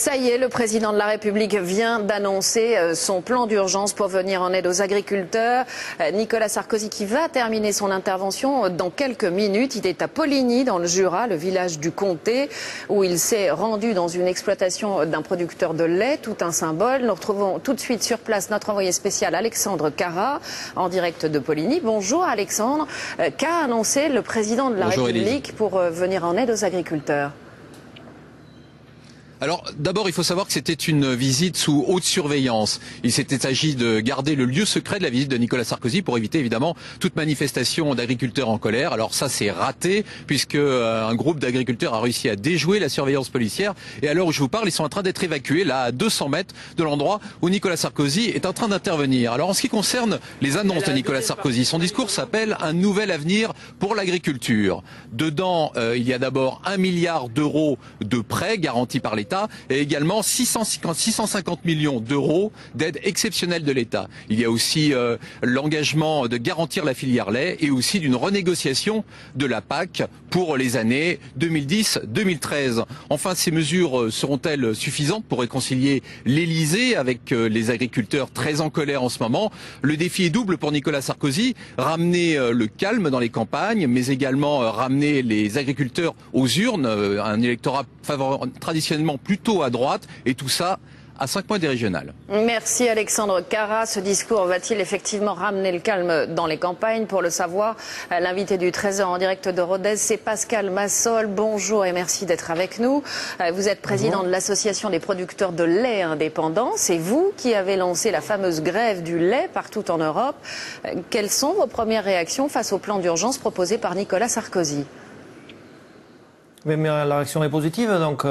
Ça y est, le président de la République vient d'annoncer son plan d'urgence pour venir en aide aux agriculteurs. Nicolas Sarkozy qui va terminer son intervention dans quelques minutes. Il est à Poligny, dans le Jura, le village du Comté, où il s'est rendu dans une exploitation d'un producteur de lait, tout un symbole. Nous retrouvons tout de suite sur place notre envoyé spécial Alexandre Carra, en direct de Poligny. Bonjour Alexandre. Qu'a annoncé le président de la République pour venir en aide aux agriculteurs ? Alors d'abord il faut savoir que c'était une visite sous haute surveillance. Il s'était agi de garder le lieu secret de la visite de Nicolas Sarkozy pour éviter évidemment toute manifestation d'agriculteurs en colère. Alors ça c'est raté puisque un groupe d'agriculteurs a réussi à déjouer la surveillance policière et à l'heure où je vous parle ils sont en train d'être évacués là à 200 mètres de l'endroit où Nicolas Sarkozy est en train d'intervenir. Alors en ce qui concerne les annonces de Nicolas Sarkozy, son discours s'appelle un nouvel avenir pour l'agriculture. Dedans il y a d'abord 1 milliard d'euros de prêts garantis par l'État et également 650 millions d'euros d'aide exceptionnelle de l'État. Il y a aussi l'engagement de garantir la filière lait et aussi d'une renégociation de la PAC pour les années 2010-2013. Enfin, ces mesures seront-elles suffisantes pour réconcilier l'Élysée avec les agriculteurs très en colère en ce moment? Le défi est double pour Nicolas Sarkozy, ramener le calme dans les campagnes, mais également ramener les agriculteurs aux urnes, un électorat traditionnellement plutôt à droite, et tout ça à 5 points des régionales. Merci Alexandre Carra. Ce discours va-t-il effectivement ramener le calme dans les campagnes? Pour le savoir, l'invité du 13h en direct de Rodez, c'est Pascal Massol. Bonjour et merci d'être avec nous. Vous êtes président de l'association des producteurs de lait indépendants. C'est vous qui avez lancé la fameuse grève du lait partout en Europe. Quelles sont vos premières réactions face au plan d'urgence proposé par Nicolas Sarkozy? Mais la réaction est positive, donc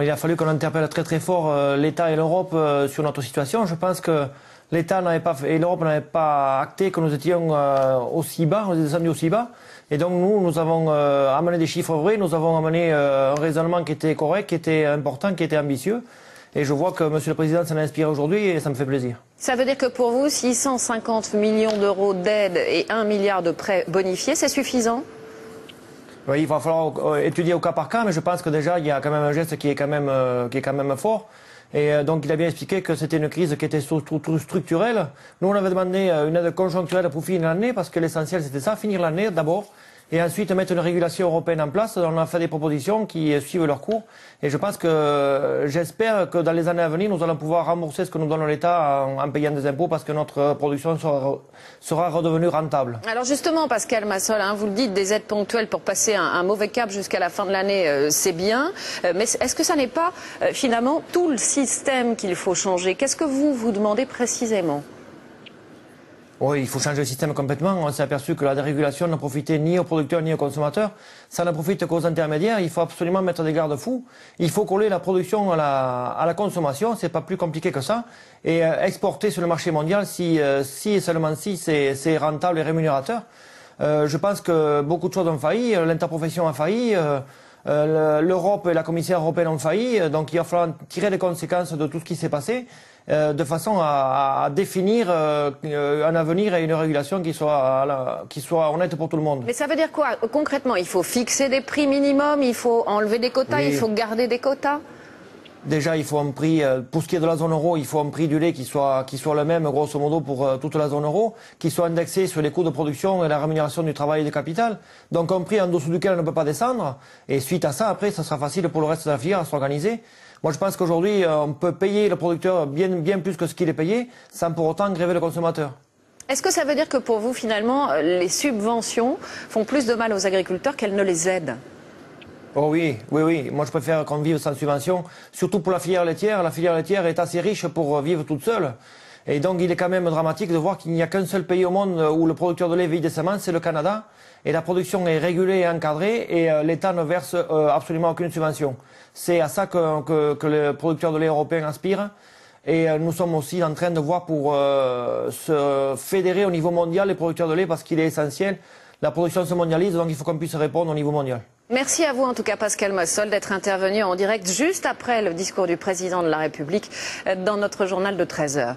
il a fallu qu'on interpelle très fort l'État et l'Europe sur notre situation. Je pense que l'État n'avait pas et l'Europe n'avaient pas acté que nous étions aussi bas, nous étions descendus aussi bas. Et donc nous avons amené des chiffres vrais, nous avons amené un raisonnement qui était correct, qui était important, qui était ambitieux. Et je vois que M. le Président s'en a inspiré aujourd'hui et ça me fait plaisir. Ça veut dire que pour vous, 650 millions d'euros d'aide et 1 milliard de prêts bonifiés, c'est suffisant ? Oui, il va falloir étudier au cas par cas, mais je pense que déjà il y a quand même un geste qui est quand même fort. Et donc il a bien expliqué que c'était une crise qui était structurelle. Nous on avait demandé une aide conjoncturelle pour finir l'année, parce que l'essentiel c'était ça, finir l'année d'abord, et ensuite mettre une régulation européenne en place. On a fait des propositions qui suivent leur cours. Et je pense que, j'espère que dans les années à venir, nous allons pouvoir rembourser ce que nous donne l'État en payant des impôts, parce que notre production sera redevenue rentable. Alors justement, Pascal Massol, vous le dites, des aides ponctuelles pour passer un mauvais cap jusqu'à la fin de l'année, c'est bien. Mais est-ce que ça n'est pas finalement tout le système qu'il faut changer? Qu'est-ce que vous demandez précisément? Oui, il faut changer le système complètement. On s'est aperçu que la dérégulation ne profitait ni aux producteurs ni aux consommateurs. Ça ne profite qu'aux intermédiaires. Il faut absolument mettre des garde-fous. Il faut coller la production à la consommation. C'est pas plus compliqué que ça. Et exporter sur le marché mondial si et seulement si c'est rentable et rémunérateur. Je pense que beaucoup de choses ont failli. L'interprofession a failli. L'Europe et la Commission européenne ont failli. Donc il va falloir tirer les conséquences de tout ce qui s'est passé. De façon à définir un avenir et une régulation qui soit honnête pour tout le monde. Mais ça veut dire quoi concrètement? Il faut fixer des prix minimums, il faut enlever des quotas, oui. Il faut garder des quotas? Déjà, il faut un prix, pour ce qui est de la zone euro, il faut un prix du lait qui soit le même, grosso modo, pour toute la zone euro, qui soit indexé sur les coûts de production et la rémunération du travail et du capital. Donc un prix en dessous duquel on ne peut pas descendre. Et suite à ça, après, ça sera facile pour le reste de la filière à s'organiser. Moi, je pense qu'aujourd'hui, on peut payer le producteur bien plus que ce qu'il est payé, sans pour autant gréver le consommateur. Est-ce que ça veut dire que pour vous, finalement, les subventions font plus de mal aux agriculteurs qu'elles ne les aident? Oh oui. Moi, je préfère qu'on vive sans subvention, surtout pour la filière laitière. La filière laitière est assez riche pour vivre toute seule. Et donc, il est quand même dramatique de voir qu'il n'y a qu'un seul pays au monde où le producteur de lait vit décemment, c'est le Canada. Et la production est régulée et encadrée et l'État ne verse absolument aucune subvention. C'est à ça que les producteurs de lait européens aspirent. Et nous sommes aussi en train de voir pour se fédérer au niveau mondial les producteurs de lait, parce qu'il est essentiel. La production se mondialise, donc il faut qu'on puisse répondre au niveau mondial. Merci à vous en tout cas Pascal Massol d'être intervenu en direct juste après le discours du président de la République dans notre journal de 13h.